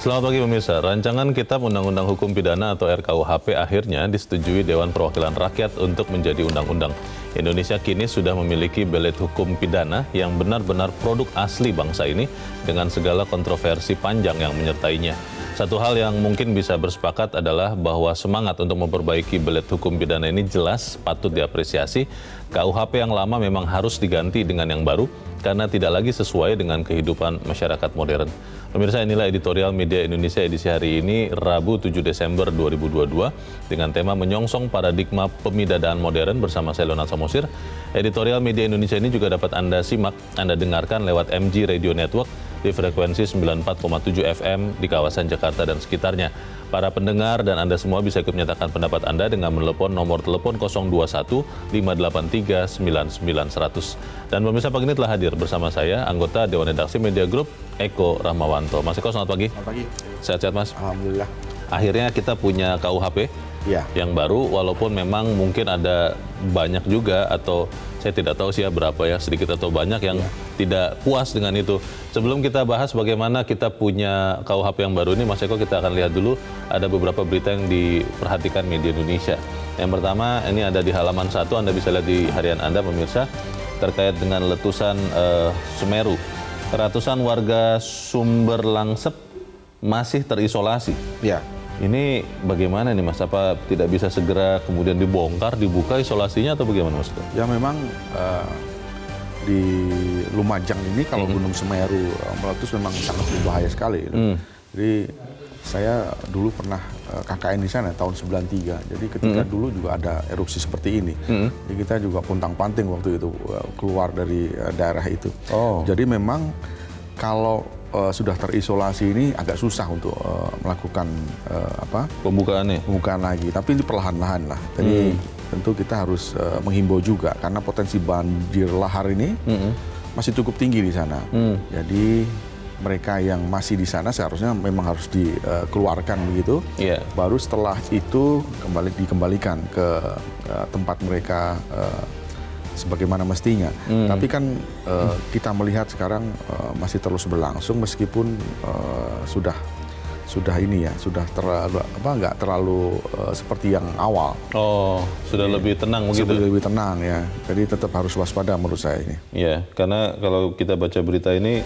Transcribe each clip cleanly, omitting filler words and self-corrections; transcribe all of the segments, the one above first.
Selamat pagi pemirsa. Rancangan Kitab Undang-Undang Hukum Pidana atau RKUHP akhirnya disetujui Dewan Perwakilan Rakyat untuk menjadi undang-undang. Indonesia kini sudah memiliki belit hukum pidana yang benar-benar produk asli bangsa ini dengan segala kontroversi panjang yang menyertainya. Satu hal yang mungkin bisa bersepakat adalah bahwa semangat untuk memperbaiki belit hukum pidana ini jelas patut diapresiasi. KUHP yang lama memang harus diganti dengan yang baru karena tidak lagi sesuai dengan kehidupan masyarakat modern. Pemirsa, inilah editorial Media Indonesia edisi hari ini, Rabu 7 Desember 2022, dengan tema menyongsong paradigma pemidadaan modern bersama saya Leonard Samosir. Editorial Media Indonesia ini juga dapat Anda simak, Anda dengarkan lewat MG Radio Network di frekuensi 94,7 FM di kawasan Jakarta dan sekitarnya. Para pendengar dan Anda semua bisa ikut menyatakan pendapat Anda dengan menelepon nomor telepon 021 583 9900. Dan pemirsa, pagi ini telah hadir bersama saya, anggota Dewan Redaksi Media Group, Eko Rahmawanto. Mas Eko, selamat pagi. Selamat pagi. Sehat-sehat, Mas? Alhamdulillah. Akhirnya kita punya KUHP yang baru, walaupun memang mungkin ada banyak juga, atau saya tidak tahu sih ya berapa ya, sedikit atau banyak yang tidak puas dengan itu. Sebelum kita bahas bagaimana kita punya KUHP yang baru ini, Mas Eko, kita akan lihat dulu ada beberapa berita yang diperhatikan media Indonesia. Yang pertama, ini ada di halaman 1, Anda bisa lihat di harian Anda, pemirsa, terkait dengan letusan Semeru. Ratusan warga Sumber Langsep masih terisolasi. Ya. Ini bagaimana nih, Mas? Apa tidak bisa segera kemudian dibongkar, dibuka isolasinya atau bagaimana, Mas? Ya memang di Lumajang ini kalau Gunung Semeru meletus memang sangat berbahaya sekali. Jadi saya dulu pernah KKN di sana tahun 93. Jadi ketika dulu juga ada erupsi seperti ini. Jadi kita juga puntang-panting waktu itu keluar dari daerah itu. Jadi memang kalau sudah terisolasi ini agak susah untuk melakukan pembukaan lagi, tapi ini perlahan-lahan lah. Jadi tentu kita harus menghimbau juga karena potensi banjir lahar ini masih cukup tinggi di sana. Jadi mereka yang masih di sana seharusnya memang harus dikeluarkan begitu. Baru setelah itu dikembalikan ke tempat mereka sebagaimana mestinya. Tapi kan kita melihat sekarang masih terus berlangsung meskipun sudah ini ya, sudah nggak terlalu seperti yang awal. Sudah lebih tenang begitu. Sudah lebih tenang ya. Jadi tetap harus waspada menurut saya ini. Iya, karena kalau kita baca berita ini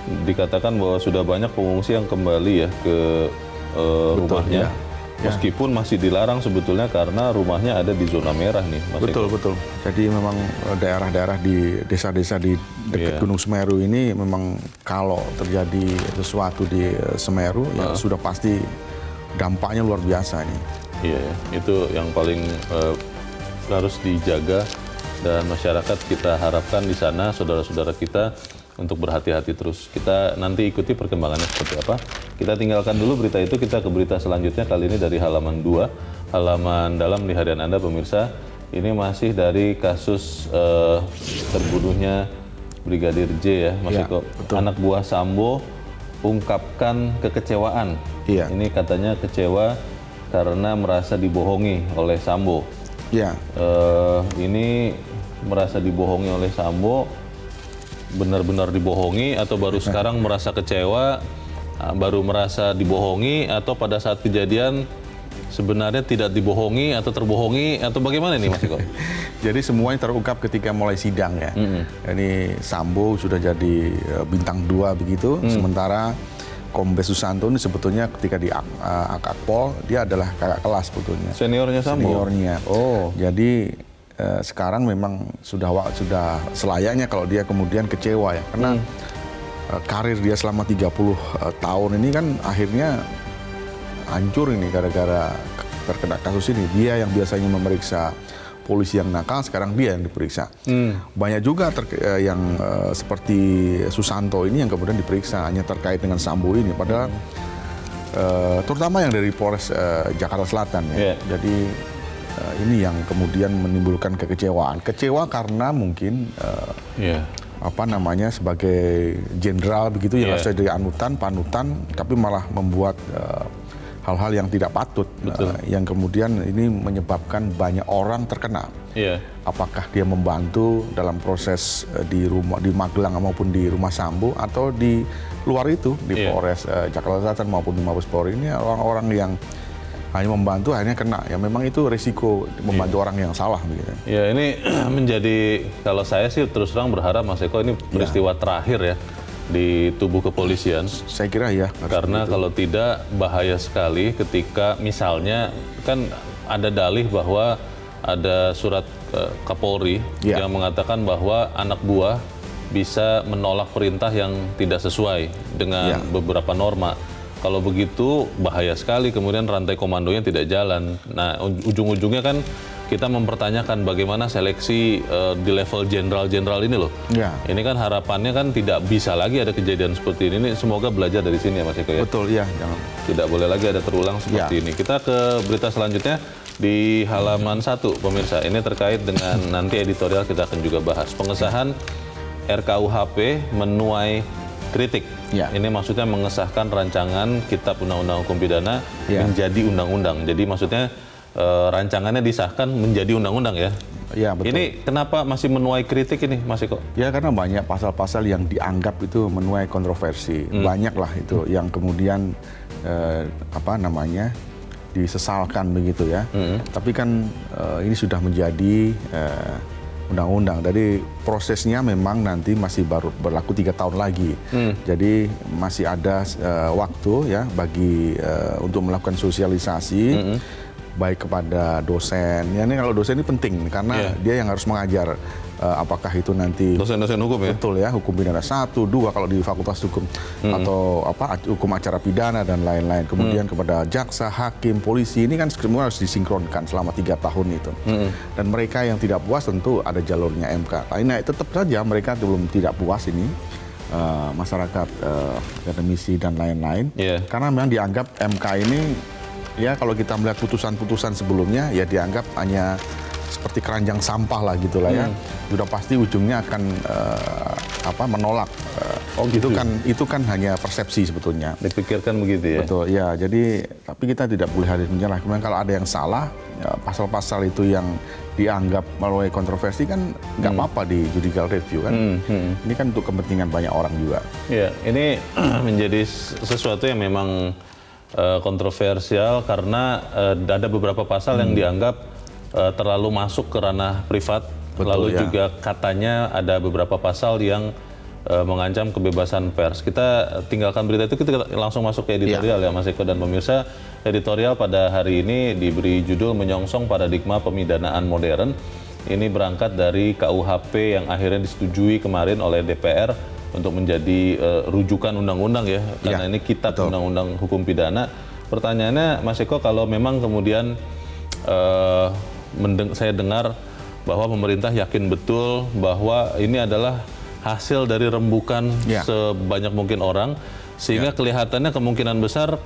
dikatakan bahwa sudah banyak pengungsi yang kembali ya ke rumahnya. Meskipun masih dilarang sebetulnya karena rumahnya ada di zona merah nih, Mas Eko. Betul. Jadi memang daerah-daerah di desa-desa di dekat Gunung Semeru ini memang kalau terjadi sesuatu di Semeru ya sudah pasti dampaknya luar biasa nih. Iya, itu yang paling harus dijaga dan masyarakat kita harapkan di sana, saudara-saudara kita, untuk berhati-hati terus. Kita nanti ikuti perkembangannya seperti apa. Kita tinggalkan dulu berita itu, kita ke berita selanjutnya, kali ini dari halaman 2, halaman dalam di harian Anda, pemirsa. Ini masih dari kasus terbunuhnya Brigadir J ya, Mas Eko. Anak buah Sambo ungkapkan kekecewaan. Ini katanya kecewa karena merasa dibohongi oleh Sambo. Ini merasa dibohongi oleh Sambo, benar-benar dibohongi atau baru sekarang merasa kecewa, baru merasa dibohongi, atau pada saat kejadian sebenarnya tidak dibohongi atau terbohongi, atau bagaimana nih, Mas Eko? Jadi semuanya terungkap ketika mulai sidang ya. Ini Sambo sudah jadi bintang 2 begitu, sementara Kombes Susanto ini sebetulnya ketika di Akpol dia adalah kakak kelas sebetulnya. Seniornya Sambo? Seniornya. Jadi sekarang memang sudah selayaknya kalau dia kemudian kecewa ya, karena karir dia selama 30 tahun ini kan akhirnya hancur ini gara-gara terkena kasus ini. Dia yang biasanya memeriksa polisi yang nakal, sekarang dia yang diperiksa. Banyak juga yang seperti Susanto ini yang kemudian diperiksa hanya terkait dengan Sambo ini, padahal terutama yang dari Polres Jakarta Selatan ya. Jadi ini yang kemudian menimbulkan kekecewaan. Kecewa karena mungkin sebagai jenderal begitu yang harusnya dari panutan, tapi malah membuat hal-hal yang tidak patut, yang kemudian ini menyebabkan banyak orang terkena. Iya. Apakah dia membantu dalam proses di Magelang maupun di Rumah Sambo atau di luar itu di Polres Jakarta Selatan maupun di Mabes Polri, ini orang-orang yang hanya membantu akhirnya kena. Ya memang itu risiko membantu orang yang salah begitu. Ya ini menjadi, kalau saya sih terus terang berharap Mas Eko ini peristiwa terakhir ya di tubuh kepolisian. Saya kira ya. Karena kalau tidak bahaya sekali ketika misalnya kan ada dalih bahwa ada surat Kapolri yang mengatakan bahwa anak buah bisa menolak perintah yang tidak sesuai dengan beberapa norma. Kalau begitu bahaya sekali, kemudian rantai komandonya tidak jalan. Nah, ujung-ujungnya kan kita mempertanyakan bagaimana seleksi di level jenderal-jenderal ini loh. Ya. Ini kan harapannya kan tidak bisa lagi ada kejadian seperti ini. Semoga belajar dari sini ya Mas Eko ya. Betul, ya. Jangan. Tidak boleh lagi ada terulang seperti ini. Kita ke berita selanjutnya di halaman 1, pemirsa. Ini terkait dengan nanti editorial kita akan juga bahas. Pengesahan RKUHP menuai kritik. Ini maksudnya mengesahkan rancangan Kitab Undang-Undang Hukum Pidana menjadi undang-undang. Jadi maksudnya rancangannya disahkan menjadi undang-undang ya. Ya, betul. Ini kenapa masih menuai kritik ini, Mas Eko? Ya karena banyak pasal-pasal yang dianggap itu menuai kontroversi. Banyak lah itu yang kemudian disesalkan begitu ya. Tapi kan ini sudah menjadi undang-undang. Jadi prosesnya memang nanti masih baru berlaku 3 tahun lagi. Jadi masih ada waktu ya bagi untuk melakukan sosialisasi baik kepada dosen. Ya ini kalau dosen ini penting karena dia yang harus mengajar. Apakah itu nanti dosen-dosen hukum ya? Betul ya, hukum pidana 1, 2 kalau di fakultas hukum atau hukum acara pidana dan lain-lain. Kemudian kepada jaksa, hakim, polisi ini kan semua harus disinkronkan selama 3 tahun itu. Dan mereka yang tidak puas tentu ada jalurnya MK. Nah, tetap saja mereka belum tidak puas ini masyarakat akademisi dan lain-lain. Karena memang dianggap MK ini ya kalau kita melihat putusan-putusan sebelumnya ya dianggap hanya seperti keranjang sampah lah gitulah ya. Sudah pasti ujungnya akan menolak. Itu kan hanya persepsi sebetulnya. Dipikirkan begitu ya. Betul ya. Jadi tapi kita tidak boleh hadir menyerah. Kemudian kalau ada yang salah, pasal-pasal itu yang dianggap melalui kontroversi kan nggak apa-apa di judicial review kan. Ini kan untuk kepentingan banyak orang juga. Ya, ini menjadi sesuatu yang memang kontroversial karena ada beberapa pasal yang dianggap terlalu masuk ke ranah privat. Betul, lalu juga katanya ada beberapa pasal yang mengancam kebebasan pers. Kita tinggalkan berita itu, kita langsung masuk ke editorial ya Mas Eko dan pemirsa. Editorial pada hari ini diberi judul Menyongsong Paradigma Pemidanaan Modern. Ini berangkat dari KUHP yang akhirnya disetujui kemarin oleh DPR untuk menjadi rujukan undang-undang ya. Karena ini Kitab Undang-Undang Hukum Pidana. Pertanyaannya Mas Eko, kalau memang kemudian saya dengar bahwa pemerintah yakin betul bahwa ini adalah hasil dari rembukan sebanyak mungkin orang, sehingga kelihatannya kemungkinan besar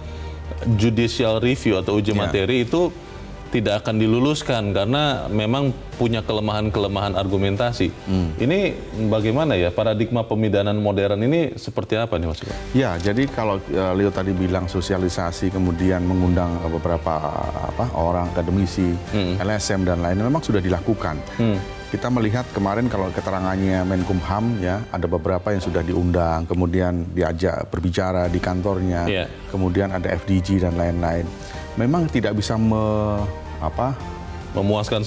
judicial review atau uji materi itu tidak akan diluluskan karena memang punya kelemahan-kelemahan argumentasi. Ini bagaimana ya paradigma pemidanaan modern ini seperti apa nih Mas? Ya, jadi kalau Leo tadi bilang sosialisasi kemudian mengundang beberapa orang akademisi, LSM dan lain memang sudah dilakukan. Kita melihat kemarin kalau keterangannya Menkumham ya ada beberapa yang sudah diundang, kemudian diajak berbicara di kantornya, kemudian ada FDG dan lain-lain. Memang tidak bisa memuaskan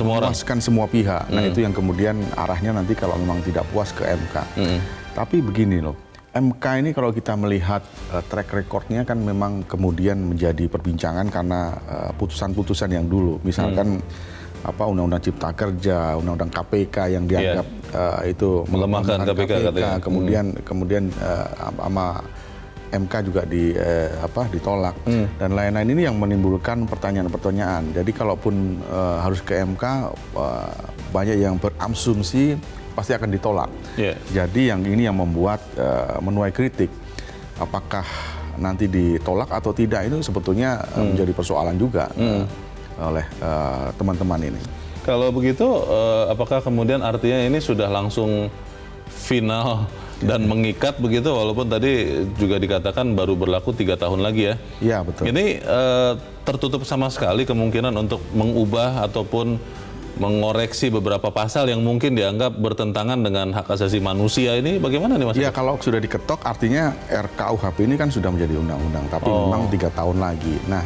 semua pihak. Nah itu yang kemudian arahnya nanti kalau memang tidak puas ke MK. Tapi begini loh, MK ini kalau kita melihat track recordnya kan memang kemudian menjadi perbincangan karena putusan-putusan yang dulu, misalkan Undang-Undang Cipta Kerja, Undang-Undang KPK yang dianggap itu melemahkan KPK kemudian sama MK juga ditolak dan lain-lain. Ini yang menimbulkan pertanyaan-pertanyaan. Jadi kalaupun harus ke MK, banyak yang berasumsi pasti akan ditolak. Jadi yang ini yang membuat menuai kritik. Apakah nanti ditolak atau tidak itu sebetulnya menjadi persoalan juga oleh teman-teman ini. Kalau begitu, apakah kemudian artinya ini sudah langsung final dan mengikat begitu, walaupun tadi juga dikatakan baru berlaku 3 tahun lagi ya. Iya, betul. Ini tertutup sama sekali kemungkinan untuk mengubah ataupun mengoreksi beberapa pasal yang mungkin dianggap bertentangan dengan hak asasi manusia ini. Bagaimana nih Mas? Ya, kalau sudah diketok artinya RKUHP ini kan sudah menjadi undang-undang, tapi memang 3 tahun lagi. Nah,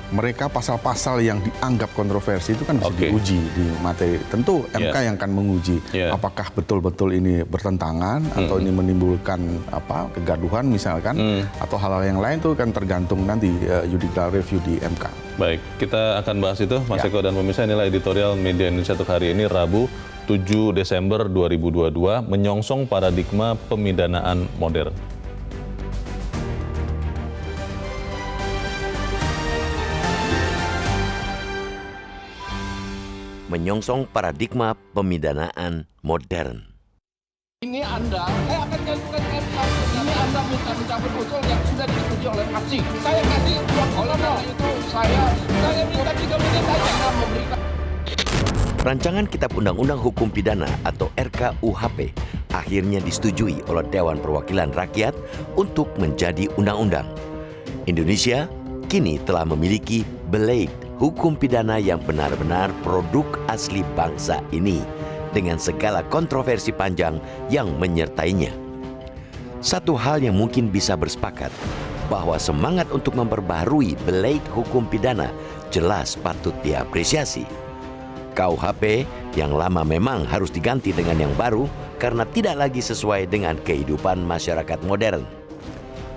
mereka pasal-pasal yang dianggap kontroversi itu kan bisa diuji di materi. Tentu MK yang akan menguji apakah betul-betul ini bertentangan atau ini menimbulkan kegaduhan misalkan, atau hal-hal yang lain itu kan tergantung nanti judicial review di MK. Baik, kita akan bahas itu Mas Eko dan pemirsa. Inilah editorial Media Indonesia untuk hari ini, Rabu 7 Desember 2022, menyongsong paradigma pemidanaan modern. Menyongsong paradigma pemidanaan modern. Ini Anda, saya akan mengajukan MK. Ini Anda minta mencabut usul yang sudah disetujui oleh fraksi. Saya kasih uang oleh itu saya minta 3 menit saja memberikan. Rancangan Kitab Undang-Undang Hukum Pidana atau RKUHP akhirnya disetujui oleh Dewan Perwakilan Rakyat untuk menjadi undang-undang. Indonesia kini telah memiliki belait hukum pidana yang benar-benar produk asli bangsa ini, dengan segala kontroversi panjang yang menyertainya. Satu hal yang mungkin bisa bersepakat, bahwa semangat untuk memperbaharui belait hukum pidana jelas patut diapresiasi. KUHP yang lama memang harus diganti dengan yang baru karena tidak lagi sesuai dengan kehidupan masyarakat modern.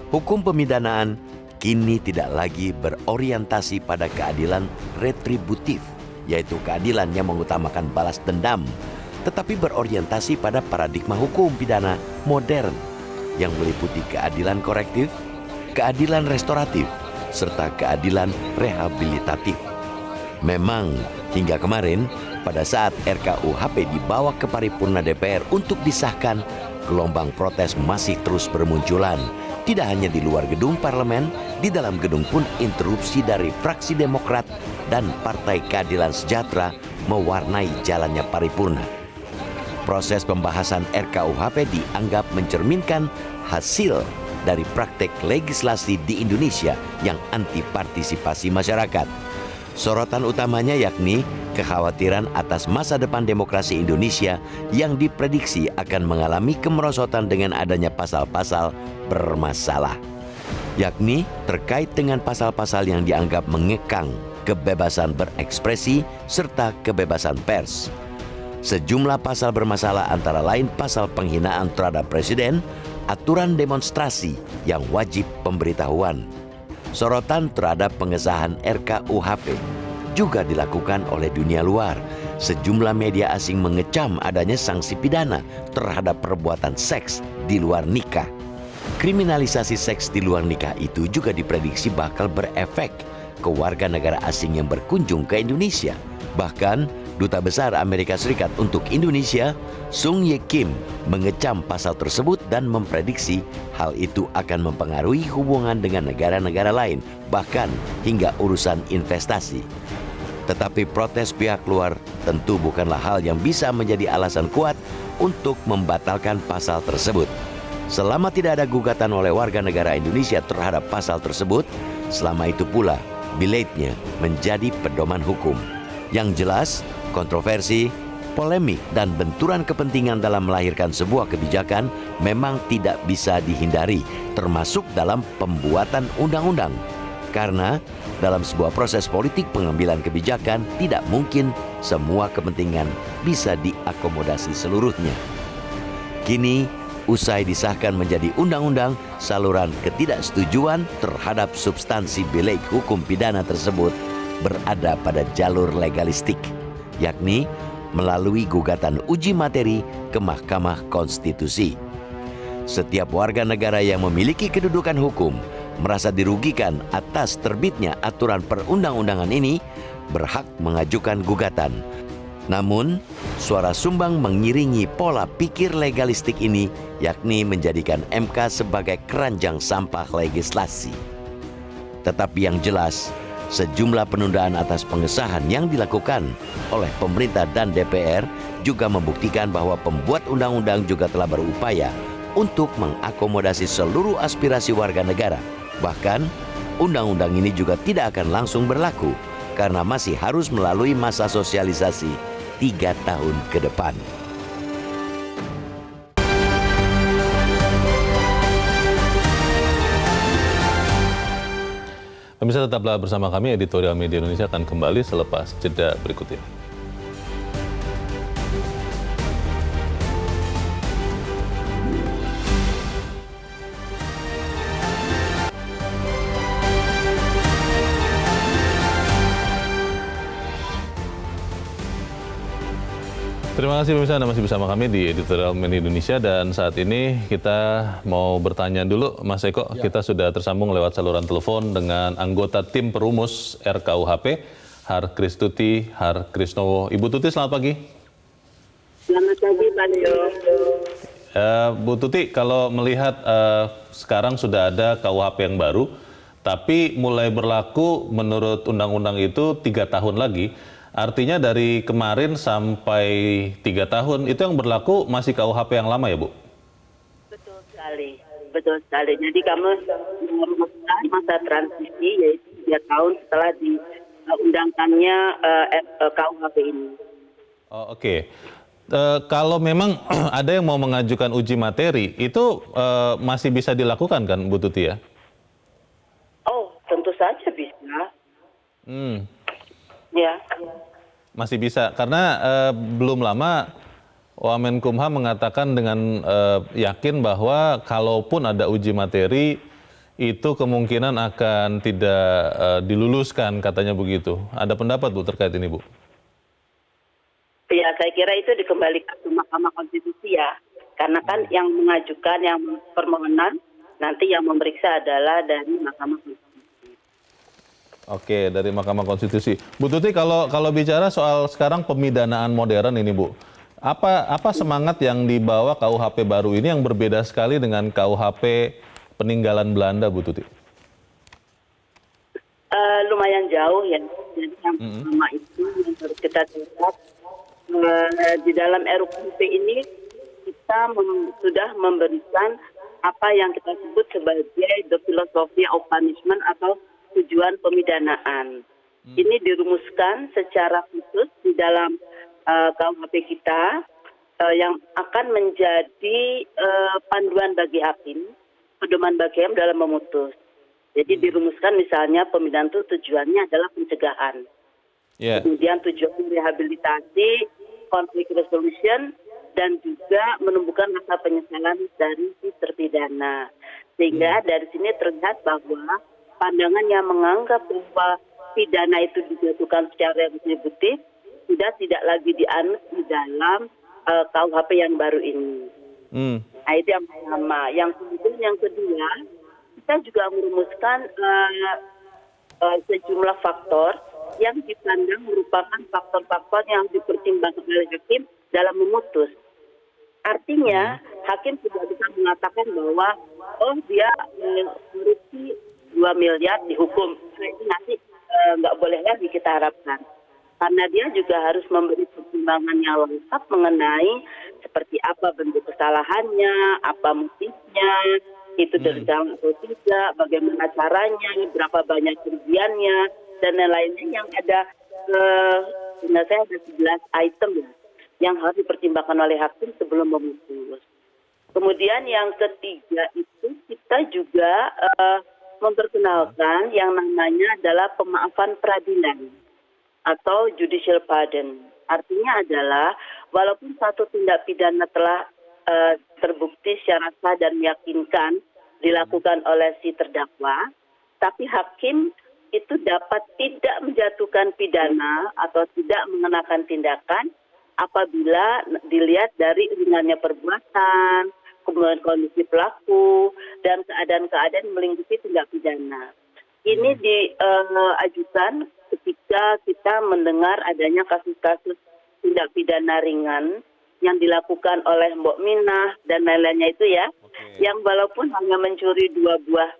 Hukum pemidanaan kini tidak lagi berorientasi pada keadilan retributif, yaitu keadilan yang mengutamakan balas dendam, tetapi berorientasi pada paradigma hukum pidana modern yang meliputi keadilan korektif, keadilan restoratif, serta keadilan rehabilitatif. Memang hingga kemarin, pada saat RKUHP dibawa ke paripurna DPR untuk disahkan, gelombang protes masih terus bermunculan. Tidak hanya di luar gedung parlemen, di dalam gedung pun interupsi dari fraksi Demokrat dan Partai Keadilan Sejahtera mewarnai jalannya paripurna. Proses pembahasan RKUHP dianggap mencerminkan hasil dari praktek legislasi di Indonesia yang anti partisipasi masyarakat. Sorotan utamanya yakni kekhawatiran atas masa depan demokrasi Indonesia yang diprediksi akan mengalami kemerosotan dengan adanya pasal-pasal bermasalah, yakni terkait dengan pasal-pasal yang dianggap mengekang kebebasan berekspresi serta kebebasan pers. Sejumlah pasal bermasalah antara lain pasal penghinaan terhadap presiden, aturan demonstrasi yang wajib pemberitahuan. Sorotan terhadap pengesahan RKUHP juga dilakukan oleh dunia luar. Sejumlah media asing mengecam adanya sanksi pidana terhadap perbuatan seks di luar nikah. Kriminalisasi seks di luar nikah itu juga diprediksi bakal berefek ke warga negara asing yang berkunjung ke Indonesia. Bahkan, Duta Besar Amerika Serikat untuk Indonesia, Sung Ye Kim, mengecam pasal tersebut dan memprediksi hal itu akan mempengaruhi hubungan dengan negara-negara lain, bahkan hingga urusan investasi. Tetapi protes pihak luar tentu bukanlah hal yang bisa menjadi alasan kuat untuk membatalkan pasal tersebut. Selama tidak ada gugatan oleh warga negara Indonesia terhadap pasal tersebut, selama itu pula belaitnya menjadi pedoman hukum. Yang jelas, kontroversi, polemik, dan benturan kepentingan dalam melahirkan sebuah kebijakan memang tidak bisa dihindari, termasuk dalam pembuatan undang-undang. Karena dalam sebuah proses politik pengambilan kebijakan tidak mungkin semua kepentingan bisa diakomodasi seluruhnya. Kini, usai disahkan menjadi undang-undang, saluran ketidaksetujuan terhadap substansi belait hukum pidana tersebut berada pada jalur legalistik, yakni melalui gugatan uji materi ke Mahkamah Konstitusi. Setiap warga negara yang memiliki kedudukan hukum merasa dirugikan atas terbitnya aturan perundang-undangan ini berhak mengajukan gugatan. Namun, suara sumbang mengiringi pola pikir legalistik ini, yakni menjadikan MK sebagai keranjang sampah legislasi. Tetapi yang jelas, sejumlah penundaan atas pengesahan yang dilakukan oleh pemerintah dan DPR juga membuktikan bahwa pembuat undang-undang juga telah berupaya untuk mengakomodasi seluruh aspirasi warga negara. Bahkan, undang-undang ini juga tidak akan langsung berlaku karena masih harus melalui masa sosialisasi 3 tahun ke depan. Pemirsa, tetaplah bersama kami, Editorial Media Indonesia akan kembali selepas jeda berikut ini. Terima kasih pemirsa, Anda masih bersama kami di Editorial Media Indonesia, dan saat ini kita mau bertanya dulu, Mas Eko. Kita sudah tersambung lewat saluran telepon dengan anggota tim perumus RKUHP, Har Kristuti Har Krisnowo. Ibu Tuti, selamat pagi. Selamat pagi, Pak Leo. Bu Tuti, kalau melihat sekarang sudah ada KUHP yang baru, tapi mulai berlaku menurut undang-undang itu 3 tahun lagi. Artinya dari kemarin sampai 3 tahun itu yang berlaku masih KUHP yang lama ya, Bu? Betul sekali, betul sekali. Jadi kamu merumuskan masa transisi yaitu 3 tahun setelah diundangkannya KUHP ini. Oh, oke. Kalau memang ada yang mau mengajukan uji materi, itu masih bisa dilakukan kan, Bu Tuti ya? Oh, tentu saja bisa. Ya. Masih bisa, karena belum lama Wamenkumham mengatakan dengan yakin bahwa kalaupun ada uji materi, itu kemungkinan akan tidak diluluskan, katanya begitu. Ada pendapat, Bu, terkait ini, Bu? Ya, saya kira itu dikembalikan ke Mahkamah Konstitusi ya. Karena kan yang mengajukan, yang permohonan, nanti yang memeriksa adalah dari Mahkamah Konstitusi. Oke, dari Mahkamah Konstitusi. Bu Tuti, kalau bicara soal sekarang pemidanaan modern ini, Bu, apa semangat yang dibawa KUHP baru ini yang berbeda sekali dengan KUHP peninggalan Belanda, Bu Tuti? Lumayan jauh ya. Jadi yang pertama itu yang harus kita lihat di dalam RUU ini kita sudah memberikan apa yang kita sebut sebagai the philosophy of punishment atau tujuan pemidanaan. Ini dirumuskan secara khusus di dalam KUHP kita yang akan menjadi panduan bagi hakim, pedoman bagi hakim dalam memutus. Jadi dirumuskan misalnya pemidanaan itu tujuannya adalah pencegahan. Yeah. Kemudian tujuan rehabilitasi, conflict resolution, dan juga menumbuhkan rasa penyesalan dari si terpidana. Sehingga dari sini terlihat bahwa pandangan yang menganggap bahwa pidana itu dijatuhkan secara retributif sudah tidak lagi dianut di dalam KUHP yang baru ini. Nah, itu yang pertama. Yang kemudian yang kedua, kita juga merumuskan sejumlah faktor yang dipandang merupakan faktor-faktor yang dipertimbangkan oleh hakim dalam memutus. Artinya, hakim tidak bisa mengatakan bahwa dia korupsi 2 miliar dihukum. Itu nanti nggak boleh lagi kita harapkan. Karena dia juga harus memberi pertimbangan yang lengkap mengenai seperti apa bentuk kesalahannya, apa motifnya, itu terjang atau tidak, bagaimana caranya, berapa banyak kerugiannya, dan lain-lainnya yang ada, saya ada 11 item ya, yang harus dipertimbangkan oleh hakim sebelum memutus. Kemudian yang ketiga itu kita juga memperkenalkan yang namanya adalah pemaafan peradilan atau judicial pardon. Artinya adalah walaupun satu tindak pidana telah terbukti secara sah dan meyakinkan dilakukan oleh si terdakwa, tapi hakim itu dapat tidak menjatuhkan pidana atau tidak mengenakan tindakan apabila dilihat dari ringannya perbuatan, kemudian kondisi pelaku, dan keadaan-keadaan melingkupi tindak pidana. Ini diajukan ketika kita mendengar adanya kasus-kasus tindak pidana ringan yang dilakukan oleh Mbok Minah dan lain-lainnya itu ya, yang walaupun hanya mencuri 2 buah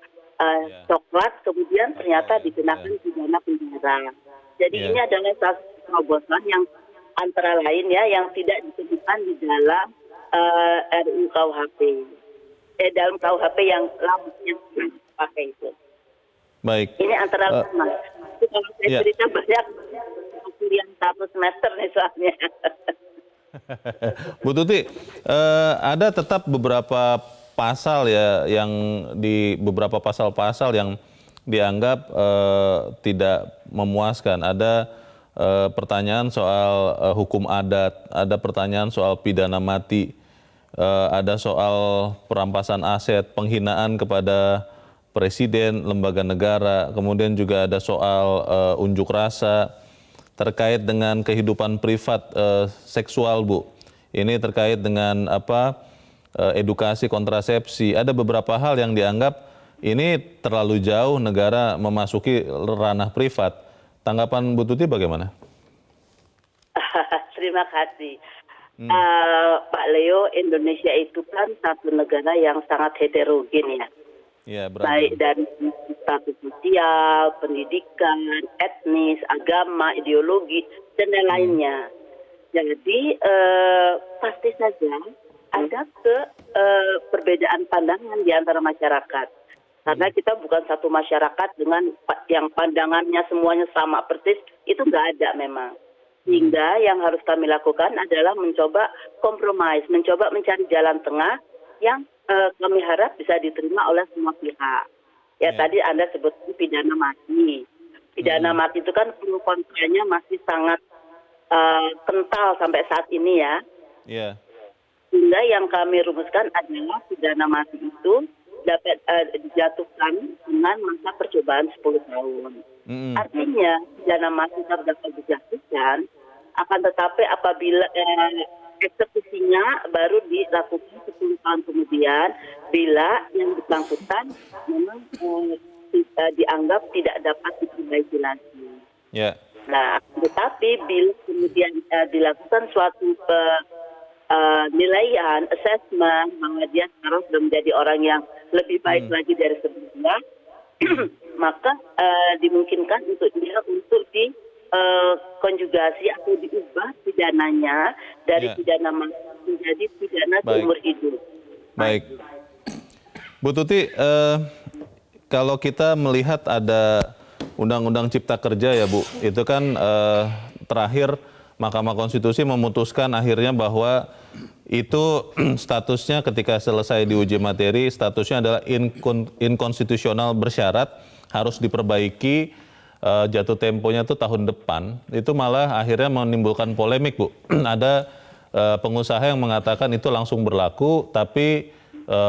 coklat, kemudian ternyata dikenakan pidana penjara. Jadi ini adalah satu terobosan yang antara lain ya, yang tidak disebutkan di dalam RUU KUHP. dalam KUHP yang lama yang pakai itu. Baik. Ini antara lama. Kalau saya ya. cerita banyak kuliah 1 semester nih soalnya. Bu Tuti, ada tetap beberapa pasal ya yang di beberapa pasal-pasal yang dianggap tidak memuaskan. Ada pertanyaan soal hukum adat, ada pertanyaan soal pidana mati, ada soal perampasan aset, penghinaan kepada presiden, lembaga negara, kemudian juga ada soal unjuk rasa terkait dengan kehidupan privat seksual, Bu. Ini terkait dengan edukasi kontrasepsi. Ada beberapa hal yang dianggap ini terlalu jauh negara memasuki ranah privat. Tanggapan Bu Tuti bagaimana? Terima kasih. Pak Leo, Indonesia itu kan satu negara yang sangat heterogen ya. Ya, baik dari status sosial, pendidikan, etnis, agama, ideologi, dan lain-lainnya. Jadi pasti saja ada perbedaan pandangan di antara masyarakat. Karena kita bukan satu masyarakat dengan yang pandangannya semuanya sama persis, itu nggak ada memang. Sehingga yang harus kami lakukan adalah mencoba kompromis, mencoba mencari jalan tengah yang kami harap bisa diterima oleh semua pihak. Ya, tadi Anda sebut pidana mati. Pidana mati itu kan pro kontranya masih sangat kental sampai saat ini ya. Iya. Sehingga yang kami rumuskan adalah pidana mati itu dapat dijatuhkan dengan masa percobaan 10 tahun. Artinya pidana mati dapat dijatuhkan, akan tetapi apabila eksekusinya baru dilakukan 10 tahun kemudian bila yang bersangkutan memang dianggap tidak dapat diperbaiki lagi. Ya. Nah, tetapi bila kemudian dilakukan suatu penilaian, assessment bahwa dia sekarang sudah menjadi orang yang lebih baik lagi dari sebelumnya, maka dimungkinkan untuk dia untuk konjugasi atau diubah pidananya dari pidana mati menjadi pidana seumur hidup. Baik. Bu Tuti, kalau kita melihat ada Undang-Undang Cipta Kerja ya Bu, itu kan terakhir Mahkamah Konstitusi memutuskan akhirnya bahwa itu statusnya ketika selesai diuji materi, statusnya adalah inkonstitusional bersyarat, harus diperbaiki. Jatuh temponya itu tahun depan, itu malah akhirnya menimbulkan polemik, Bu. Ada pengusaha yang mengatakan itu langsung berlaku, tapi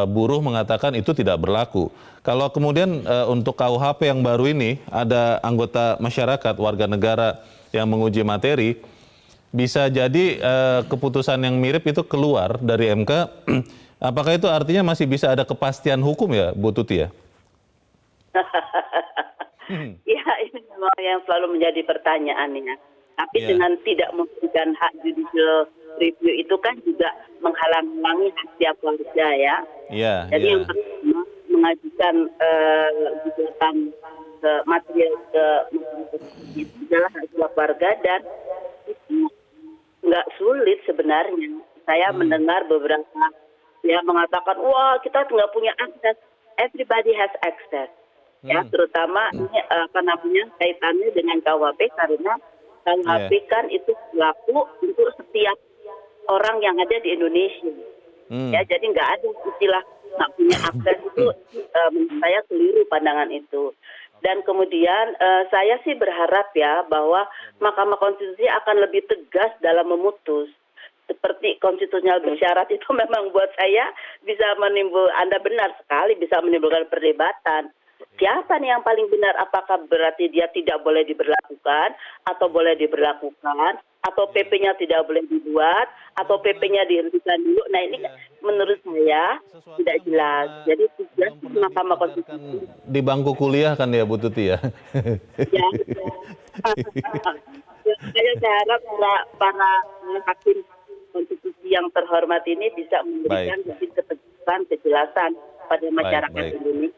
buruh mengatakan itu tidak berlaku. Kalau kemudian untuk KUHP yang baru ini, ada anggota masyarakat, warga negara yang menguji materi, bisa jadi keputusan yang mirip itu keluar dari MK. Apakah itu artinya masih bisa ada kepastian hukum ya, Bu Tuti ya? Ya, ini memang yang selalu menjadi pertanyaannya. Tapi dengan tidak memberikan hak judicial review itu kan juga menghalang-halangi hak setiap warga ya. Jadi yang pertama mengajukan gugatan ke material ke itu adalah hak setiap warga dan itu nggak sulit sebenarnya. Saya mendengar beberapa yang mengatakan, wah kita nggak punya akses. Everybody has access. Ya, terutama ini kaitannya dengan KUHP karena KUHP kan itu berlaku untuk setiap orang yang ada di Indonesia. Ya, jadi nggak ada istilah nggak punya akses itu menurut saya keliru pandangan itu. Dan kemudian saya sih berharap ya bahwa Mahkamah Konstitusi akan lebih tegas dalam memutus. Seperti konstitusional bersyarat itu memang buat saya bisa Anda benar sekali bisa menimbulkan perdebatan. Siapa nih yang paling benar? Apakah berarti dia tidak boleh diberlakukan atau boleh diberlakukan atau PP-nya tidak boleh dibuat atau PP-nya dihentikan dulu? Nah ini menurut saya tidak jelas. Jadi tugas Mahkamah Konstitusi di bangku kuliah kan ya Bu Tuti ya? Ya. Saya harap para hakim konstitusi yang terhormat ini bisa memberikan ketegasan, kejelasan pada masyarakat Indonesia.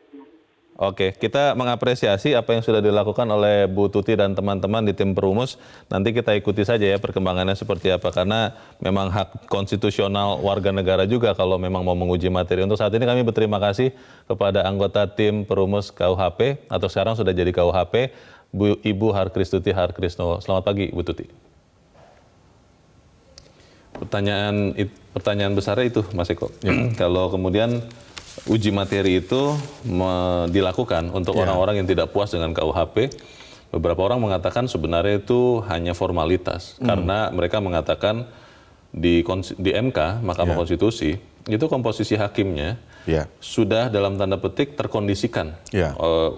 Oke, kita mengapresiasi apa yang sudah dilakukan oleh Bu Tuti dan teman-teman di tim perumus. Nanti kita ikuti saja ya perkembangannya seperti apa, karena memang hak konstitusional warga negara juga kalau memang mau menguji materi. Untuk saat ini kami berterima kasih kepada anggota tim perumus KUHP, atau sekarang sudah jadi KUHP, Ibu Harkristuti Harkrisno. Selamat pagi, Bu Tuti. Pertanyaan besarnya itu, Mas Eko. Kalau kemudian uji materi itu dilakukan untuk orang-orang yang tidak puas dengan KUHP, beberapa orang mengatakan sebenarnya itu hanya formalitas, karena mereka mengatakan di MK, Mahkamah Konstitusi, itu komposisi hakimnya sudah dalam tanda petik terkondisikan,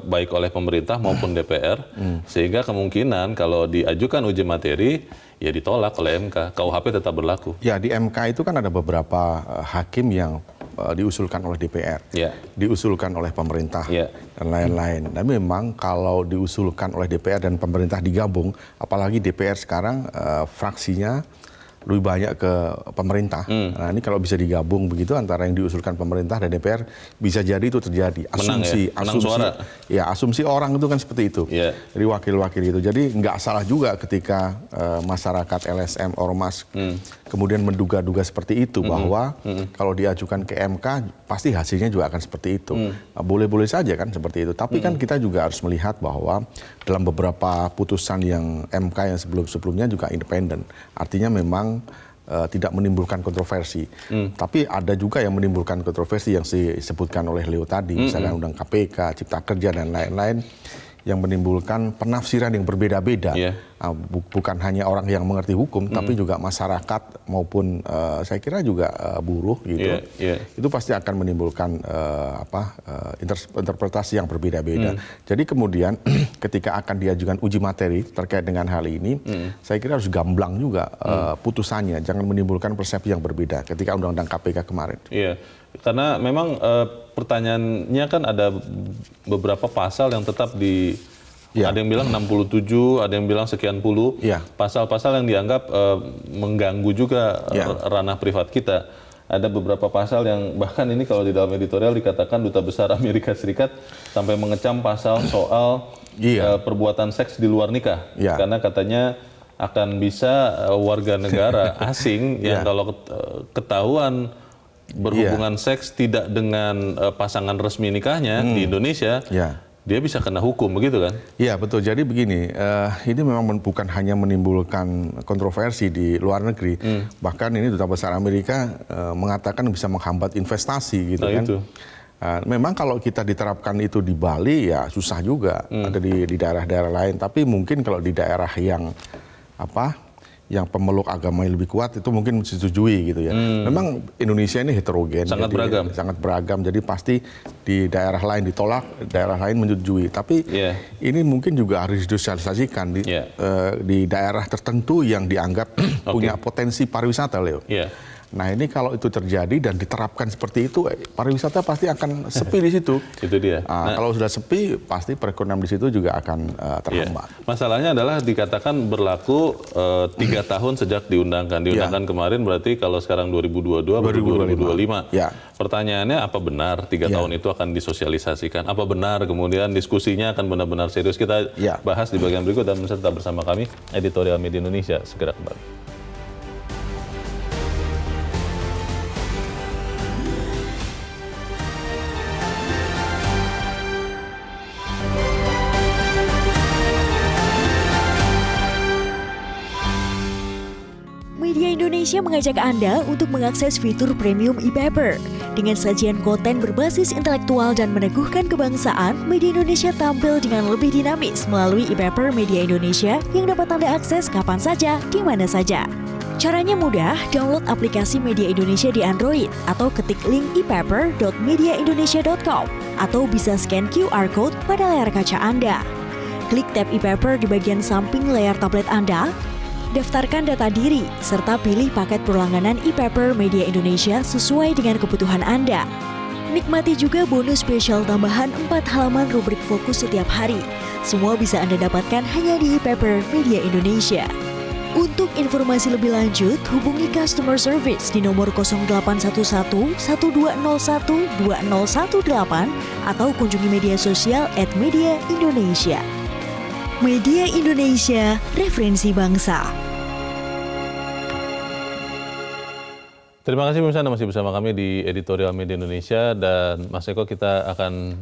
baik oleh pemerintah maupun DPR, sehingga kemungkinan kalau diajukan uji materi, ya ditolak oleh MK, KUHP tetap berlaku. Ya, di MK itu kan ada beberapa hakim yang diusulkan oleh DPR, diusulkan oleh pemerintah, dan lain-lain. Dan memang kalau diusulkan oleh DPR dan pemerintah digabung, apalagi DPR sekarang fraksinya lebih banyak ke pemerintah. Nah, ini kalau bisa digabung begitu antara yang diusulkan pemerintah dan DPR, bisa jadi itu terjadi. Asumsi orang itu kan seperti itu. Dari wakil-wakil itu. Jadi nggak salah juga ketika masyarakat LSM, Ormas kemudian menduga-duga seperti itu, bahwa kalau diajukan ke MK pasti hasilnya juga akan seperti itu. Boleh-boleh saja kan seperti itu. Tapi kan kita juga harus melihat bahwa dalam beberapa putusan yang MK yang sebelum-sebelumnya juga independen. Artinya memang tidak menimbulkan kontroversi. Tapi ada juga yang menimbulkan kontroversi yang disebutkan oleh Leo tadi, misalkan Undang KPK, Cipta Kerja, dan lain-lain, yang menimbulkan penafsiran yang berbeda-beda. Bukan hanya orang yang mengerti hukum, tapi juga masyarakat maupun saya kira juga buruh gitu. Itu pasti akan menimbulkan interpretasi yang berbeda-beda. Jadi kemudian ketika akan diajukan uji materi terkait dengan hal ini, saya kira harus gamblang juga putusannya, jangan menimbulkan persepsi yang berbeda ketika Undang-Undang KPK kemarin. Iya, karena memang pertanyaannya kan ada beberapa pasal yang tetap ada yang bilang 67, ada yang bilang sekian puluh. Pasal-pasal yang dianggap mengganggu juga ranah privat kita. Ada beberapa pasal yang bahkan ini kalau di dalam editorial dikatakan Duta Besar Amerika Serikat sampai mengecam pasal soal perbuatan seks di luar nikah. Karena katanya akan bisa warga negara asing yang kalau ketahuan berhubungan seks tidak dengan pasangan resmi nikahnya di Indonesia, dia bisa kena hukum, begitu kan? Iya, betul. Jadi begini, ini memang bukan hanya menimbulkan kontroversi di luar negeri, bahkan ini Duta Besar Amerika mengatakan bisa menghambat investasi, gitu kan? Itu. Memang kalau kita diterapkan itu di Bali, ya susah juga, ada di daerah-daerah lain. Tapi mungkin kalau di daerah yang yang pemeluk agama yang lebih kuat itu mungkin disetujui gitu ya. Memang Indonesia ini heterogen, sangat beragam. Jadi pasti di daerah lain ditolak, daerah lain menyetujui. Tapi ini mungkin juga harus disosialisasikan di daerah tertentu yang dianggap punya potensi pariwisata, Leo. Nah, ini kalau itu terjadi dan diterapkan seperti itu, pariwisata pasti akan sepi di situ. Itu dia. Kalau sudah sepi, pasti perekonomian di situ juga akan terhambat. Masalahnya adalah dikatakan berlaku 3 tahun sejak diundangkan. Diundangkan kemarin berarti kalau sekarang 2022, 2025. Pertanyaannya, apa benar 3 tahun itu akan disosialisasikan? Apa benar kemudian diskusinya akan benar-benar serius? Kita bahas di bagian berikut dan tetap bersama kami, Editorial Media Indonesia. Segera kembali. Media Indonesia mengajak Anda untuk mengakses fitur premium e-paper. Dengan sajian konten berbasis intelektual dan meneguhkan kebangsaan, Media Indonesia tampil dengan lebih dinamis melalui e-paper Media Indonesia yang dapat Anda akses kapan saja, di mana saja. Caranya mudah, download aplikasi Media Indonesia di Android atau ketik link e-paper.mediaindonesia.com atau bisa scan QR Code pada layar kaca Anda. Klik tab e-paper di bagian samping layar tablet Anda, daftarkan data diri, serta pilih paket berlangganan e-paper Media Indonesia sesuai dengan kebutuhan Anda. Nikmati juga bonus spesial tambahan 4 halaman rubrik fokus setiap hari. Semua bisa Anda dapatkan hanya di e-paper Media Indonesia. Untuk informasi lebih lanjut, hubungi customer service di nomor 0811 1201 2018 atau kunjungi media sosial @mediaindonesia. Media Indonesia, referensi bangsa. Terima kasih pemirsa, Anda masih bersama kami di Editorial Media Indonesia, dan Mas Eko, kita akan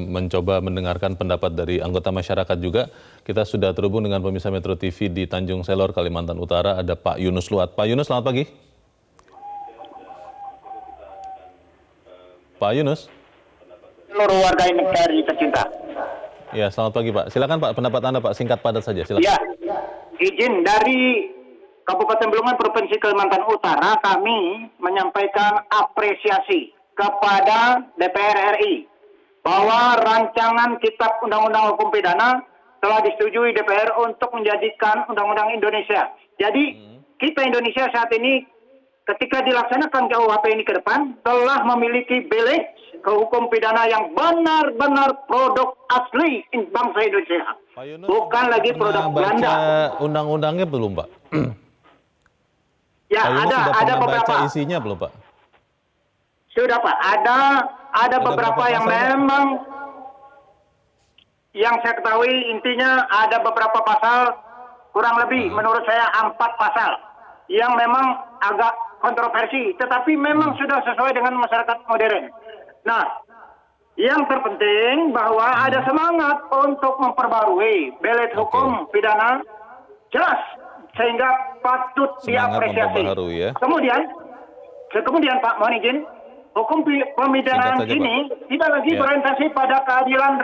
mencoba mendengarkan pendapat dari anggota masyarakat juga. Kita sudah terhubung dengan pemirsa Metro TV di Tanjung Selor, Kalimantan Utara, ada Pak Yunus Luat. Pak Yunus, selamat pagi. Pak Yunus. Seluruh warga NKRI tercinta. Ya, selamat pagi Pak. Silakan Pak, pendapat Anda Pak, singkat padat saja. Silakan. Ya, izin dari Kabupaten Bulungan, Provinsi Kalimantan Utara, kami menyampaikan apresiasi kepada DPR RI bahwa rancangan Kitab Undang-Undang Hukum Pidana telah disetujui DPR untuk menjadikan Undang-Undang Indonesia. Jadi kita Indonesia saat ini ketika dilaksanakan KUHP ini ke depan telah memiliki belik ke hukum pidana yang benar-benar produk asli bangsa Indonesia. Pak Yunus, bukan lagi produk Belanda. baca undang-undangnya belum Pak? Ya, Pak Yunus sudah ada pernah beberapa. baca isinya belum Pak? Sudah Pak, ada beberapa yang pasal, Pak? memang yang saya ketahui intinya ada beberapa pasal kurang lebih menurut saya 4 pasal yang memang agak kontroversi, tetapi memang sudah sesuai dengan masyarakat modern. Nah, yang terpenting bahwa ada semangat untuk memperbarui belit hukum pidana jelas sehingga patut Semangat diapresiasi. memperbarui, ya. Kemudian Pak, mohon izin, hukum pemidanaan Singkat saja, ini tidak lagi Ya. berorientasi pada keadilan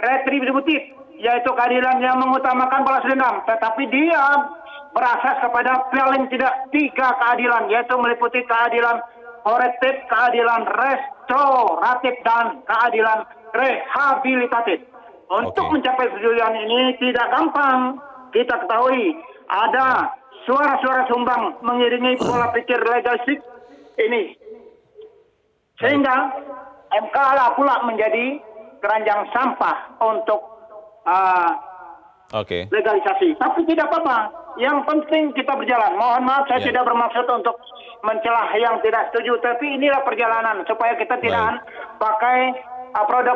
retributif, yaitu keadilan yang mengutamakan balas dendam, tetapi dia berasas kepada paling tidak 3 keadilan, yaitu meliputi keadilan korektif, keadilan restoratif, dan keadilan rehabilitatif. Untuk mencapai tujuan ini tidak gampang. Kita ketahui ada suara-suara sumbang mengiringi pola pikir legalistik ini, sehingga MK lah pula menjadi keranjang sampah untuk legalisasi. Tapi tidak apa-apa. Yang penting kita berjalan. Mohon maaf, saya tidak bermaksud untuk mencelah yang tidak setuju, tapi inilah perjalanan supaya kita tidak pakai produk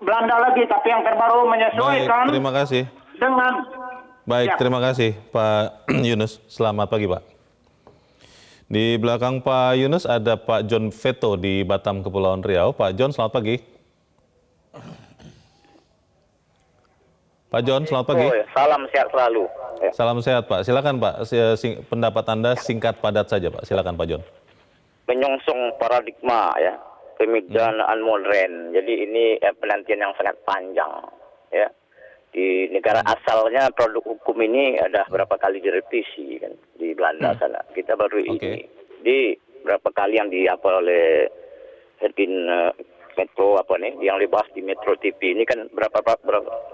Belanda lagi, tapi yang terbaru menyesuaikan. Terima kasih. Dengan Terima kasih Pak Yunus. Selamat pagi Pak. Di belakang Pak Yunus ada Pak John Veto di Batam, Kepulauan Riau. Pak John, selamat pagi. Pak John, selamat pagi. Salam sehat selalu. Salam sehat Pak. Silakan Pak, pendapat Anda singkat padat saja Pak. Silakan Pak John. Menyongsong paradigma ya, pemidanaan modern. Jadi ini penantian yang sangat panjang ya. Di negara asalnya produk hukum ini ada berapa kali direvisi kan di Belanda sana. Kita baru ini di berapa kali yang diapa oleh Edwin Metro yang dibahas di Metro TV ini kan berapa.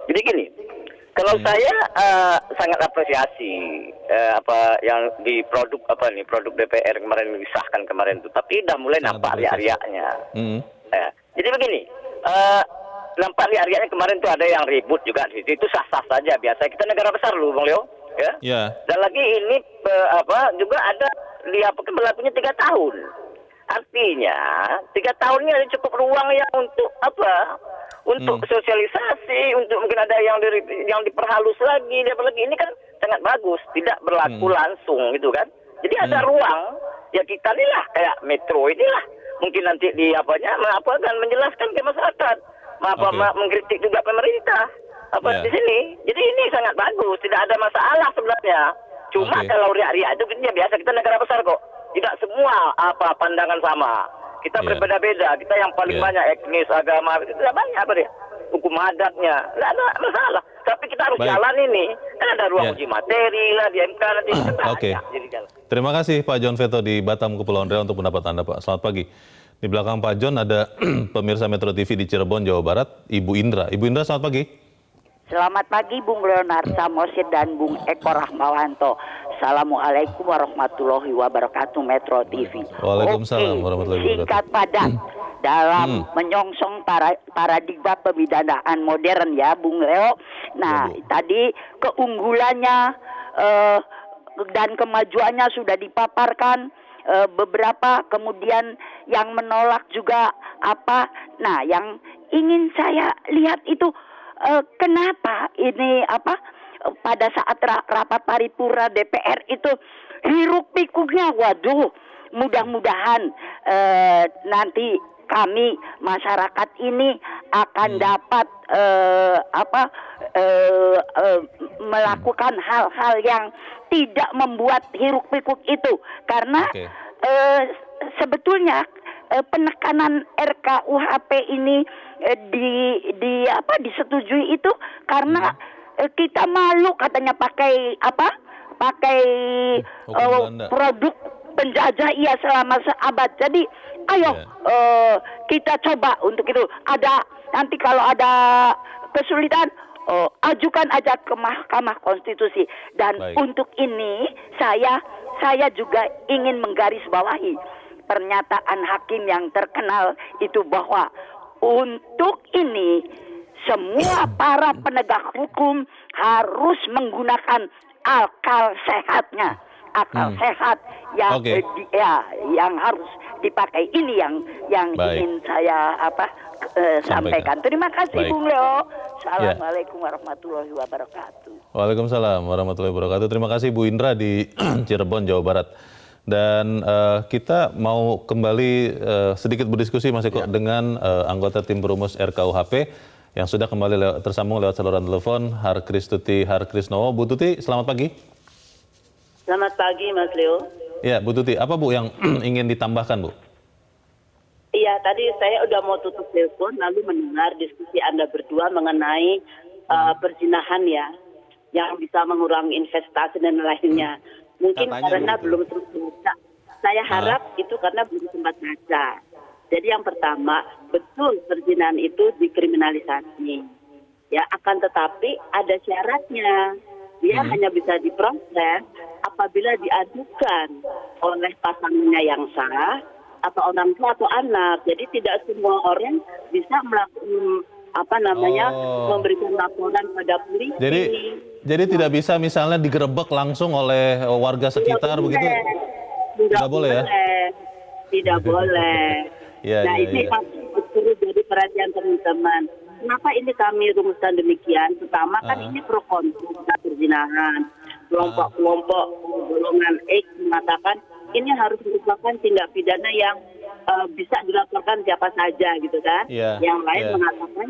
Jadi gini, kalau saya sangat apresiasi apa yang di produk produk DPR kemarin disahkan kemarin itu, tapi udah mulai nampak riak-riaknya. Jadi begini, nampak riak-riaknya kemarin tuh ada yang ribut juga di situ, itu sah-sah saja biasa. Kita negara besar loh Bang Leo, ya. Dan lagi ini juga ada berlakunya 3 tahun. Artinya 3 tahun ini ada cukup ruang ya untuk untuk sosialisasi, untuk mungkin ada yang diperhalus lagi, ini kan sangat bagus, tidak berlaku langsung gitu kan. Jadi ada ruang ya, kita inilah kayak Metro inilah mungkin nanti di dan menjelaskan ke masyarakat, mengkritik juga pemerintah di sini. Jadi ini sangat bagus, tidak ada masalah sebenarnya. Cuma kalau riak-riak itu ya biasa, kita negara besar kok. Tidak semua pandangan sama. Kita berbeda-beda. Kita yang paling banyak etnis, agama, itu tidak banyak hukum adatnya. Tidak ada masalah. Tapi kita harus jalan ini. Kan ada ruang uji materi lah di MK nanti. Terima kasih Pak John Veto di Batam, Kepulauan Riau untuk pendapat Anda Pak. Selamat pagi. Di belakang Pak John ada pemirsa Metro TV di Cirebon, Jawa Barat, Ibu Indra. Ibu Indra, selamat pagi. Selamat pagi Bung Leonard Samosid dan Bung Eko Rahmawanto. Assalamualaikum warahmatullahi wabarakatuh, Metro TV. Waalaikumsalam warahmatullahi wabarakatuh. Singkat padat dalam menyongsong paradigma pemidanaan modern ya Bung Leo. Nah, tadi keunggulannya dan kemajuannya sudah dipaparkan beberapa, kemudian yang menolak juga apa. Nah, yang ingin saya lihat itu kenapa ini apa pada saat rapat paripurna DPR itu hiruk pikuknya, waduh, mudah-mudahan nanti kami masyarakat ini akan dapat melakukan hal-hal yang tidak membuat hiruk pikuk itu, karena sebetulnya penekanan RKUHP ini disetujui itu karena kita malu katanya pakai produk penjajah selama seabad. Jadi ayo kita coba untuk itu. Ada nanti kalau ada kesulitan ajukan aja ke Mahkamah Konstitusi. Dan untuk ini saya juga ingin menggarisbawahi pernyataan hakim yang terkenal itu bahwa untuk ini semua para penegak hukum harus menggunakan akal sehatnya. Akal sehat yang yang harus dipakai. Ini yang ingin saya sampaikan. Terima kasih Bung Leo. Assalamualaikum warahmatullahi wabarakatuh. Waalaikumsalam warahmatullahi wabarakatuh. Terima kasih Bu Indra di Cirebon, Jawa Barat. Dan kita mau kembali sedikit berdiskusi Mas Eko dengan anggota tim perumus RKUHP yang sudah kembali tersambung lewat saluran telepon, Harkristuti Harkrisnowo. Bu Tuti, selamat pagi. Selamat pagi Mas Leo. Ya, Bu Tuti, apa Bu yang ingin ditambahkan, Bu? Iya, tadi saya udah mau tutup telepon lalu mendengar diskusi Anda berdua mengenai perzinahan ya, yang bisa mengurangi investasi dan lainnya. Mungkin karena belum sempat baca. Saya harap itu karena belum sempat baca. Jadi yang pertama, betul perzinahan itu dikriminalisasi. Ya, akan tetapi ada syaratnya. Dia hanya bisa diproses apabila diadukan oleh pasangannya yang sah atau orang tua atau anak. Jadi tidak semua orang bisa melakukan memberikan laporan pada polisi. Jadi tidak bisa misalnya digerebek langsung oleh warga sekitar begitu? Tidak boleh ya? Tidak boleh. Nah ini perlu jadi perhatian teman-teman. Kenapa ini kami rumuskan demikian? Pertama kan ini pro kontra perzinahan. Kelompok-kelompok golongan X mengatakan ini harus merupakan tindak pidana yang bisa dilaporkan siapa saja gitu kan. Yang lain mengatakan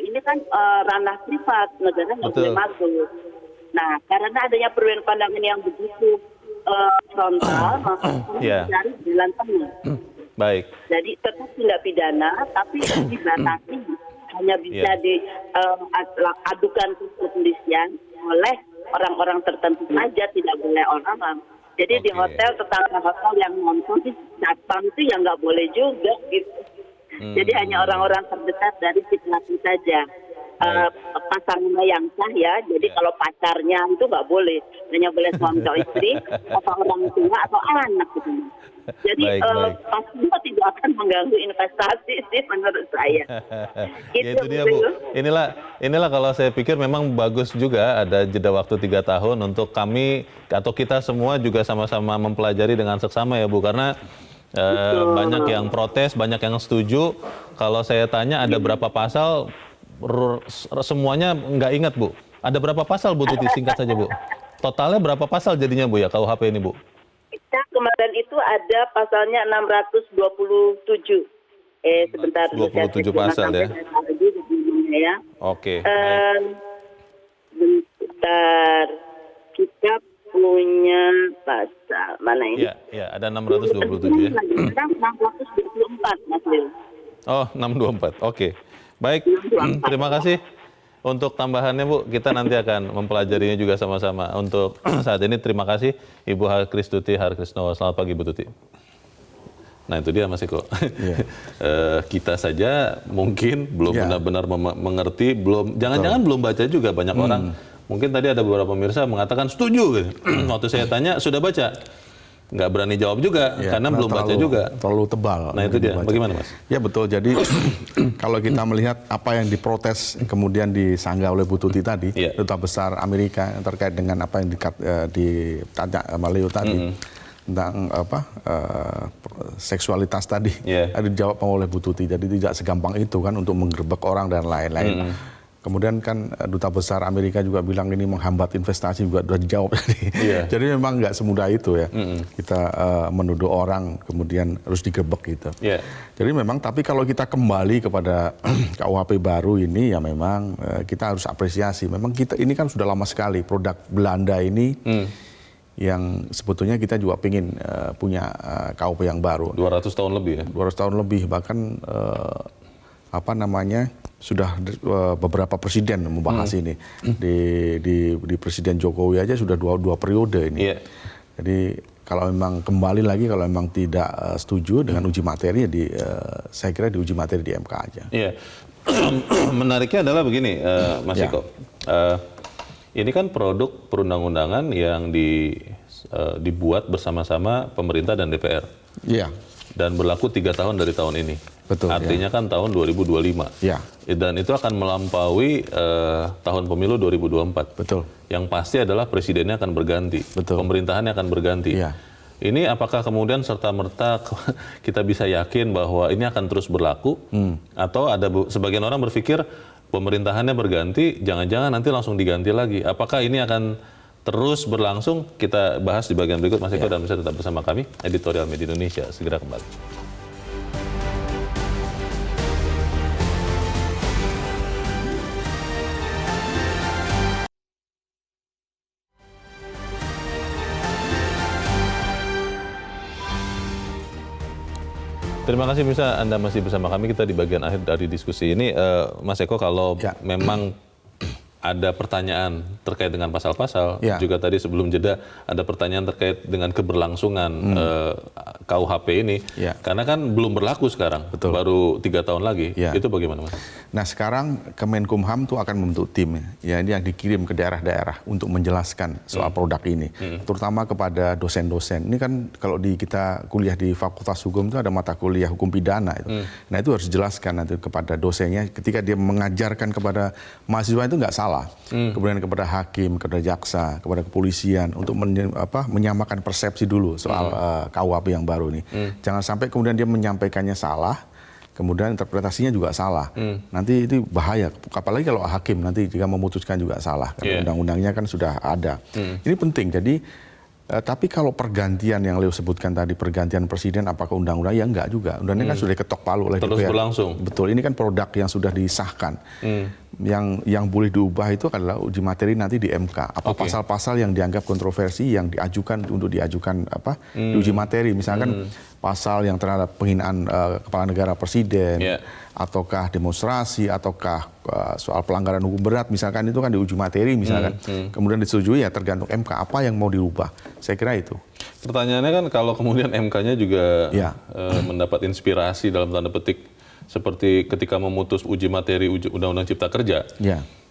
ini kan ranah privat, negara nggak boleh masuk. Nah karena adanya perbedaan pandangan yang begitu frontal, maka kami mencari jalan tengah. Baik. Jadi tetap tindak pidana tapi dibatasi. Hanya bisa diadukan ke kepolisian oleh orang-orang tertentu saja, tidak boleh orang. Jadi di hotel, tetangga hotel yang nonton satpam itu yang nggak boleh juga gitu. Jadi hanya orang-orang terdekat dari si pelaku saja. Pasangannya yang sah ya. Jadi kalau pacarnya itu nggak boleh, hanya boleh suami atau istri, atau orang tua atau anak gitu. Jadi pastinya tidak akan mengganggu investasi sih menurut saya. Ya itu dia Bu. Inilah kalau saya pikir memang bagus juga ada jeda waktu 3 tahun untuk kami atau kita semua juga sama-sama mempelajari dengan seksama ya Bu, karena banyak yang protes, banyak yang setuju. Kalau saya tanya ada berapa pasal, semuanya nggak ingat Bu. Ada berapa pasal Bu Tuti, singkat saja Bu. Totalnya berapa pasal jadinya Bu ya KUHP ini Bu? Kita kemarin itu ada pasalnya 627. Sebentar. 27 pasal ya? Oke. Bentar. Kita punya pasal. Mana ini? Ya, ada 627 ya. 624, Mas Leo. Oh, 624. Oke. Baik, terima kasih untuk tambahannya Bu. Kita nanti akan mempelajarinya juga sama-sama. Untuk saat ini terima kasih Ibu Harkristuti Harkrisnowo. Selamat pagi Bu Tuti. Nah itu dia Mas Eko. Kita saja mungkin belum benar-benar mengerti, jangan-jangan belum baca juga banyak orang. Mungkin tadi ada beberapa pemirsa mengatakan setuju gitu. Waktu saya tanya sudah baca. nggak berani jawab juga Ya, karena belum baca juga. Terlalu tebal. Nah itu dia, Dibaca. bagaimana Mas? Ya betul, jadi kalau kita melihat apa yang diprotes kemudian disanggah oleh Bu Tuti tadi, Iya. Duta Besar Amerika terkait dengan apa yang ditanya sama Leo tadi, tentang seksualitas tadi, Iya. dijawab oleh Bu Tuti, jadi tidak segampang itu kan untuk menggerebek orang dan lain-lain. Kemudian kan Duta Besar Amerika juga bilang ini menghambat investasi, juga sudah dijawab tadi. Iya. Jadi memang nggak semudah itu ya. Kita menuduh orang kemudian harus digerebek gitu. Iya. Jadi memang, tapi kalau kita kembali kepada KUHP baru ini ya memang kita harus apresiasi. Memang kita ini kan sudah lama sekali produk Belanda ini yang sebetulnya kita juga ingin punya KUHP yang baru. 200 tahun lebih ya. 200 tahun lebih, bahkan sudah beberapa presiden membahas ini. Di Presiden Jokowi aja sudah dua periode ini. Iya. Jadi kalau memang kembali lagi, kalau memang tidak setuju dengan uji materi, saya kira diuji materi di MK aja. Iya. Menariknya adalah begini, Mas Ya. Iko. Ini kan produk perundang-undangan yang dibuat bersama-sama pemerintah dan DPR. Iya. Dan berlaku 3 tahun dari tahun ini. Betul, Artinya kan tahun 2025. Ya. Dan itu akan melampaui tahun pemilu 2024. Betul. Yang pasti adalah presidennya akan berganti. Betul. Pemerintahannya akan berganti. Iya. Ini apakah kemudian serta-merta kita bisa yakin bahwa ini akan terus berlaku? Atau ada sebagian orang berpikir pemerintahannya berganti, jangan-jangan nanti langsung diganti lagi. Apakah ini akan terus berlangsung? Kita bahas di bagian berikut, Mas Eko, dan bisa tetap bersama kami. Editorial Media Indonesia segera kembali. Terima kasih bisa Anda masih bersama kami. Kita di bagian akhir dari diskusi ini. Mas Eko, kalau memang ada pertanyaan terkait dengan pasal-pasal, juga tadi sebelum jeda ada pertanyaan terkait dengan keberlangsungan KUHP ini, karena kan belum berlaku sekarang, baru 3 tahun lagi, itu bagaimana Mas? Nah sekarang Kemenkumham tuh akan membentuk tim ya, ini yang dikirim ke daerah-daerah untuk menjelaskan soal produk ini, terutama kepada dosen-dosen. Ini kan kalau kita kuliah di Fakultas Hukum itu ada mata kuliah hukum pidana itu. Nah itu harus dijelaskan nanti kepada dosennya ketika dia mengajarkan kepada mahasiswa itu nggak salah. Kemudian kepada hakim, kepada jaksa, kepada kepolisian untuk menyamakan persepsi dulu soal KUHP yang baru ini. Jangan sampai kemudian dia menyampaikannya salah, kemudian interpretasinya juga salah. Nanti itu bahaya, apalagi kalau hakim nanti jika memutuskan juga salah. Karena undang-undangnya kan sudah ada. Ini penting, jadi tapi kalau pergantian yang Leo sebutkan tadi, pergantian presiden apakah undang-undang, ya enggak juga. Undang-undang kan sudah diketok palu oleh DPR. Terus berlangsung. Betul, ini kan produk yang sudah disahkan. Yang boleh diubah itu adalah uji materi nanti di MK. Apa pasal-pasal yang dianggap kontroversi yang diajukan untuk diajukan di uji materi, misalkan pasal yang terhadap penghinaan kepala negara presiden, ataukah demonstrasi, ataukah soal pelanggaran hukum berat, misalkan itu kan diuji materi, misalkan kemudian disetujui, ya tergantung MK apa yang mau dirubah. Saya kira itu. Pertanyaannya kan kalau kemudian MK-nya juga mendapat inspirasi dalam tanda petik seperti ketika memutus uji materi Undang-Undang Cipta Kerja,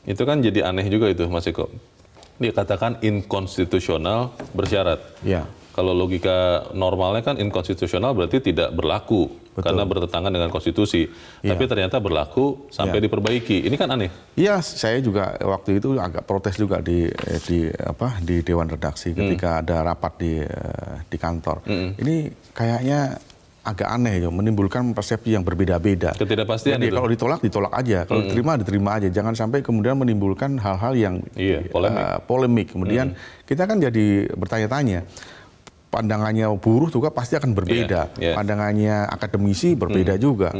itu kan jadi aneh juga itu, Mas Eko. Dia katakan inkonstitusional bersyarat. Kalau logika normalnya kan inkonstitusional berarti tidak berlaku karena bertentangan dengan konstitusi. Tapi ternyata berlaku sampai diperbaiki. Ini kan aneh. Iya, saya juga waktu itu agak protes juga di Dewan Redaksi ketika ada rapat di kantor. Ini kayaknya agak aneh ya, menimbulkan persepsi yang berbeda-beda. Ketidakpastian itu. Kalau ditolak aja, kalau diterima aja. Jangan sampai kemudian menimbulkan hal-hal yang polemik. Kemudian kita kan jadi bertanya-tanya. Pandangannya buruh juga pasti akan berbeda. Pandangannya akademisi berbeda juga.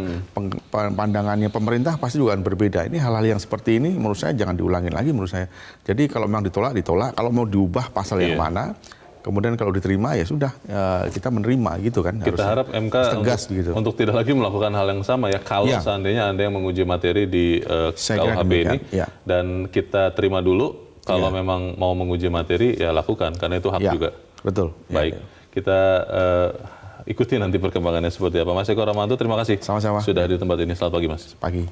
Pandangannya pemerintah pasti juga akan berbeda. Ini hal-hal yang seperti ini menurut saya jangan diulangin lagi menurut saya. Jadi kalau memang ditolak. Kalau mau diubah pasal yang mana, kemudian kalau diterima ya sudah, kita menerima gitu kan. Kita harap MK tegas untuk tidak lagi melakukan hal yang sama ya. Kalau seandainya Anda yang menguji materi di KUHP ini, dan kita terima dulu, kalau memang mau menguji materi ya lakukan, karena itu hak juga. Betul. Baik, kita ikuti nanti perkembangannya seperti apa. Mas Eko Rahmanto, terima kasih. Sama-sama. Sudah di tempat ini. Selamat pagi, Mas. Pagi.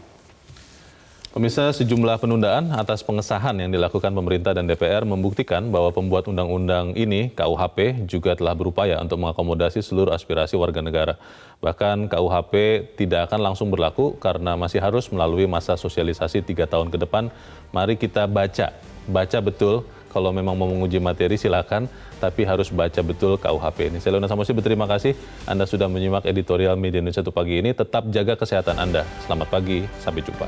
Pemirsa, sejumlah penundaan atas pengesahan yang dilakukan pemerintah dan DPR membuktikan bahwa pembuat undang-undang ini, KUHP, juga telah berupaya untuk mengakomodasi seluruh aspirasi warga negara. Bahkan KUHP tidak akan langsung berlaku karena masih harus melalui masa sosialisasi 3 tahun ke depan. Mari kita baca betul. Kalau memang mau menguji materi silakan, tapi harus baca betul KUHP ini. Saya Leona Samosi berterima kasih Anda sudah menyimak editorial Media Indonesia 1 pagi ini. Tetap jaga kesehatan Anda. Selamat pagi, sampai jumpa.